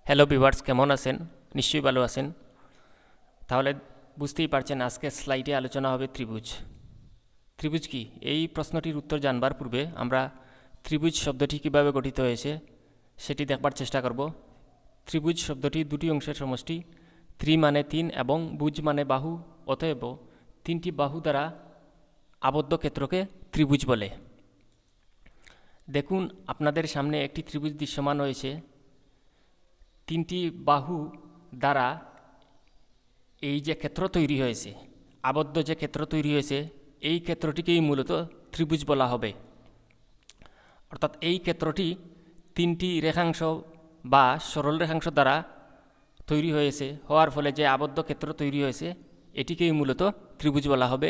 Hello viewers, কেমন আছেন? নিশ্চয়ই ভালো আছেন। তাহলে বুঝতেই পারছেন আজকে স্লাইডে আলোচনা হবে ত্রিভুজ। ত্রিভুজ কি? এই প্রশ্নটির উত্তর জানবার পূর্বে আমরা ত্রিভুজ শব্দটি কিভাবে গঠিত হয়েছে সেটি দেখবার চেষ্টা করব। ত্রিভুজ শব্দটি দুটি অংশের সমষ্টি। ত্রি মানে তিন এবং ভুজ মানে বাহু, অতএব তিনটি বাহু দ্বারা আবদ্ধ ক্ষেত্রকে ত্রিভুজ বলে। দেখুন, আপনাদের সামনে একটি ত্রিভুজ দৃশ্যমান হয়েছে। তিনটি বাহু দ্বারা এই যে ক্ষেত্র তৈরি হয়েছে, আবদ্ধ যে ক্ষেত্র তৈরি হয়েছে, এই ক্ষেত্রটিকেই মূলত ত্রিভুজ বলা হবে। অর্থাৎ এই ক্ষেত্রটি তিনটি রেখাংশ বা সরল রেখাংশ দ্বারা তৈরি হয়েছে, হওয়ার ফলে যে আবদ্ধ ক্ষেত্র তৈরি হয়েছে এটিকেই মূলত ত্রিভুজ বলা হবে।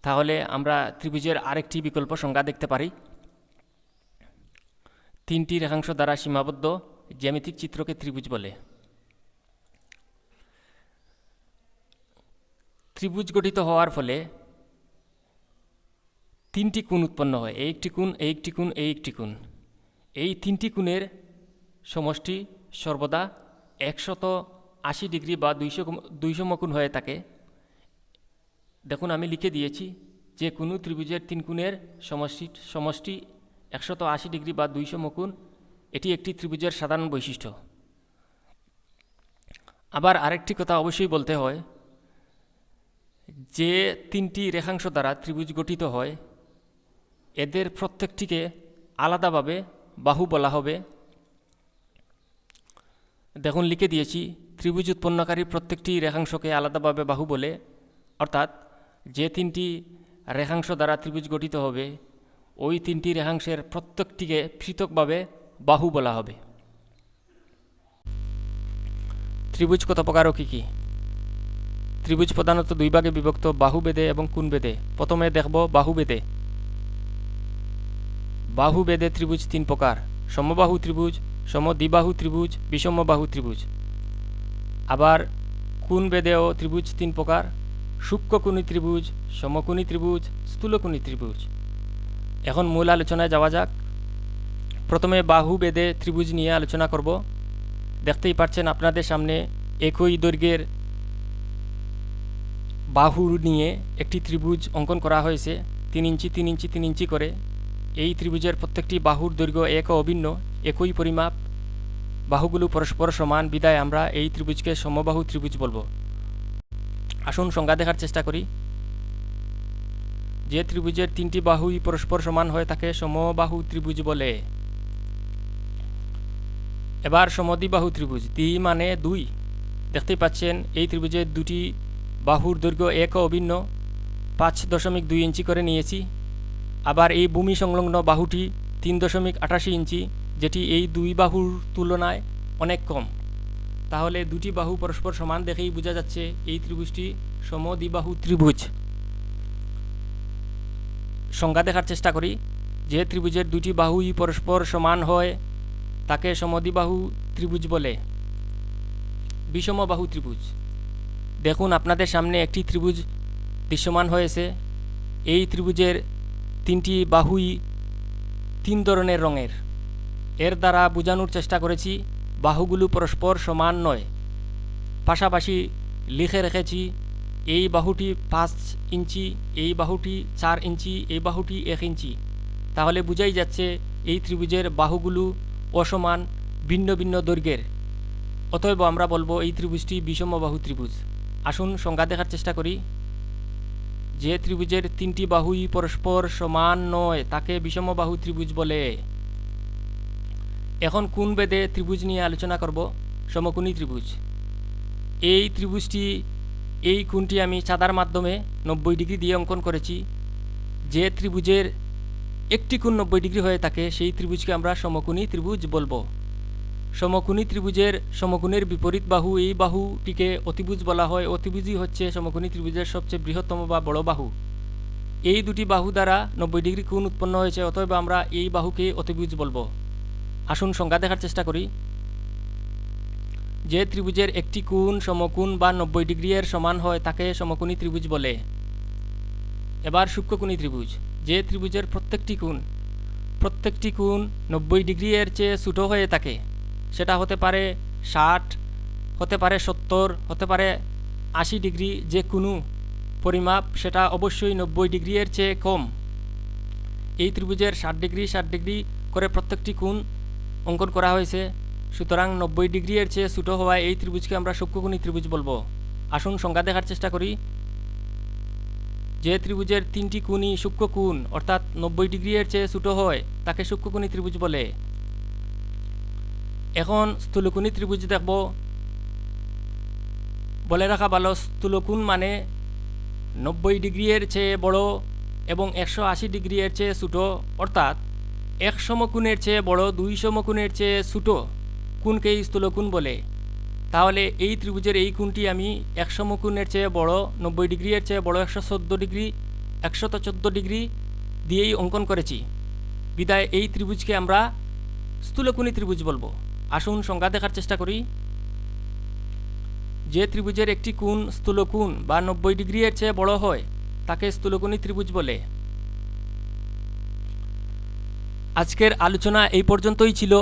তাহলে আমরা ত্রিভুজের আরেকটি বিকল্প সংজ্ঞা দেখতে পারি। তিনটি রেখাংশ দ্বারা সীমাবদ্ধ জ্যামিতিক চিত্রকে ত্রিভুজ বলে। ত্রিভুজ গঠিত হওয়ার ফলে তিনটি কোণ উৎপন্ন হয়, এই একটি কোণ, এই একটি কোণ, এই একটি কোণ। এই তিনটি কোণের সমষ্টি সর্বদা 180 ডিগ্রি বা 200 কোণ হয়ে থাকে। দেখুন, আমি লিখে দিয়েছি যে কোনো ত্রিভুজের তিন কোণের সমষ্টি 180 ডিগ্রি বা 200 কোণ। এটি একটি ত্রিভুজের সাধারণ বৈশিষ্ট্য। আবার আরেকটি কথা অবশ্যই বলতে হয়, যে তিনটি রেখাংশ দ্বারা ত্রিভুজ গঠিত হয় এদের প্রত্যেকটিকে আলাদাভাবে বাহু বলা হবে। দেখুন, লিখে দিয়েছি ত্রিভুজ উৎপন্নকারী প্রত্যেকটি রেখাংশকে আলাদাভাবে বাহু বলে। অর্থাৎ যে তিনটি রেখাংশ দ্বারা ত্রিভুজ গঠিত হবে ওই তিনটি রেখাংশের প্রত্যেকটিকে পৃথকভাবে বাহু বলা হবে। ত্রিভুজ কত প্রকার ও কী কী? ত্রিভুজ প্রধানত দুই ভাগে বিভক্ত, বাহুবেদে এবং কোণবেদে। প্রথমে দেখব বাহুবেদে। বাহুবেদে ত্রিভুজ তিন প্রকার: সমবাহু ত্রিভুজ, সমদ্বিবাহু ত্রিভুজ, বিষমবাহু ত্রিভুজ। আবার কোণবেদেও ত্রিভুজ তিন প্রকার: সূক্ষ্মকোণী ত্রিভুজ, সমকোণী ত্রিভুজ, স্থূলকোণী ত্রিভুজ। এখন মূল আলোচনায় যাওয়া যাক। প্রথমে বাহুবেদে ত্রিভুজ নিয়ে আলোচনা করব। দেখতেই পাচ্ছেন আপনাদের সামনে একই দৈর্ঘ্যের বাহু নিয়ে একটি ত্রিভুজ অঙ্কন করা হয়েছে, 3 ইঞ্চি 3 ইঞ্চি 3 ইঞ্চি করে। এই ত্রিভুজের প্রত্যেকটি বাহুর দৈর্ঘ্য এক ও অভিন্ন, একই পরিমাপ। বাহুগুলো পরস্পর সমান বিধায় আমরা এই ত্রিভুজকে সমবাহু ত্রিভুজ বলবো। আসুন সংজ্ঞা দেখার চেষ্টা করি। যে ত্রিভুজের তিনটি বাহুই পরস্পর সমান হয় তাকে সমবাহু ত্রিভুজ বলে। এবার সমদ্বিবাহু ত্রিভুজ। দ্বি মানে দুই। দেখতেই পাচ্ছেন এই ত্রিভুজের দুটি বাহুর দৈর্ঘ্য এক ও অভিন্ন, 5.2 ইঞ্চি করে নিয়েছি। আবার এই ভূমি সংলগ্ন বাহুটি 3.88 ইঞ্চি, যেটি এই দুই বাহুর তুলনায় অনেক কম। তাহলে দুটি বাহু পরস্পর সমান দেখেই বোঝা যাচ্ছে এই ত্রিভুজটি সমদ্বিবাহু ত্রিভুজ। সংজ্ঞা দেখার চেষ্টা করি। যে ত্রিভুজের দুটি বাহুই পরস্পর সমান হয় তাকে সমদ্বিবাহু ত্রিভুজ বলে। বিষমবাহু ত্রিভুজ। দেখুন, আপনাদের সামনে একটি ত্রিভুজ দৃশ্যমান হয়েছে। এই ত্রিভুজের তিনটি বাহুই তিন ধরনের রঙের। এর দ্বারা বোঝানোর চেষ্টা করেছি বাহুগুলো পরস্পর সমান নয়। পাশাপাশি লিখে রেখেছি এই বাহুটি 5 ইঞ্চি, এই বাহুটি 4 ইঞ্চি, এই বাহুটি 1 ইঞ্চি। তাহলে বোঝাই যাচ্ছে এই ত্রিভুজের বাহুগুলো অসমান, ভিন্ন ভিন্ন দৈর্ঘ্যের। অতএব আমরা বলবো এই ত্রিভুজটি বিষমবাহু ত্রিভুজ। আসুন সংজ্ঞা দেখার চেষ্টা করি। যে ত্রিভুজের তিনটি বাহুই পরস্পর সমান নয় তাকে বিষমবাহু ত্রিভুজ বলে। এখন কোণবেদে ত্রিভুজ নিয়ে আলোচনা করব। সমকোণী ত্রিভুজ। এই ত্রিভুজটি, এই কোণটি আমি চাঁদার মাধ্যমে 90 ডিগ্রি দিয়ে অঙ্কন করেছি। যে ত্রিভুজের একটি কোণ 90 ডিগ্রি হয়ে থাকে সেই ত্রিভুজকে আমরা সমকোণী ত্রিভুজ বলবো। সমকোণী ত্রিভুজের সমকোণের বিপরীত বাহু, এই বাহুটিকে অতিভুজ বলা হয়। অতিভুজই হচ্ছে সমকোণী ত্রিভুজের সবচেয়ে বৃহত্তম বা বড় বাহু। এই দুটি বাহু দ্বারা 90 ডিগ্রি কোণ উৎপন্ন হয়েছে, অতএব আমরা এই বাহুকে অতিভুজ বলবো। আসুন সংজ্ঞা দেখার চেষ্টা করি। যে ত্রিভুজের একটি কোণ সমকোণ বা 90 ডিগ্রি এর সমান হয় তাকে সমকোণী ত্রিভুজ বলে। এবার সূক্ষ্মকোণী ত্রিভুজ। যে ত্রিভুজের প্রত্যেকটি কোণ 90 ডিগ্রি এর চেয়ে ছোট হয়ে থাকে, সেটা হতে পারে 60, হতে পারে 70, হতে পারে 80 ডিগ্রি, যে কোনো পরিমাপ সেটা অবশ্যই 90 ডিগ্রি এর চেয়ে কম। এই ত্রিভুজের 60 ডিগ্রি 60 ডিগ্রি করে প্রত্যেকটি কোণ অঙ্কন করা হয়েছে, সুতরাং 90 ডিগ্রি এর চেয়ে ছোটো হওয়ায় এই ত্রিভুজকে আমরা সূক্ষ্মকোণী ত্রিভুজ বলবো। আসুন সংজ্ঞা দেখার চেষ্টা করি। যে ত্রিভুজের 3টি কোণই সূক্ষ্মকোণ অর্থাৎ 90 ডিগ্রি এর চেয়ে ছোটো হয় তাকে সূক্ষ্মকোণী ত্রিভুজ বলে। এখন স্থূলকোণী ত্রিভুজ দেখব। বলে রাখা ভালো, স্থূলকোণ মানে 90 ডিগ্রি এর চেয়ে বড় এবং 180 ডিগ্রি এর চেয়ে ছোটো, অর্থাৎ এক সমকোণের চেয়ে বড় 2 সমকোণের চেয়ে ছোটো কোণকেই স্থূলকোণ বলে। তাহলে এই ত্রিভুজের এই কোণটি আমি এক সমকোণের চেয়ে বড় 90 ডিগ্রি এর চেয়ে বড় 114 ডিগ্রি 114 ডিগ্রি দিয়েই অঙ্কন করেছি, বিদায় এই ত্রিভুজকে আমরা স্থূলকোণী ত্রিভুজ বলবো। আসুন সংজ্ঞা দেখার চেষ্টা করি। যে ত্রিভুজের একটি কোণ স্থূলকোণ বা 90 ডিগ্রি এর চেয়ে বড় হয় তাকে স্থূলকোণী ত্রিভুজ বলে। আজকের আলোচনা এই পর্যন্তই ছিল।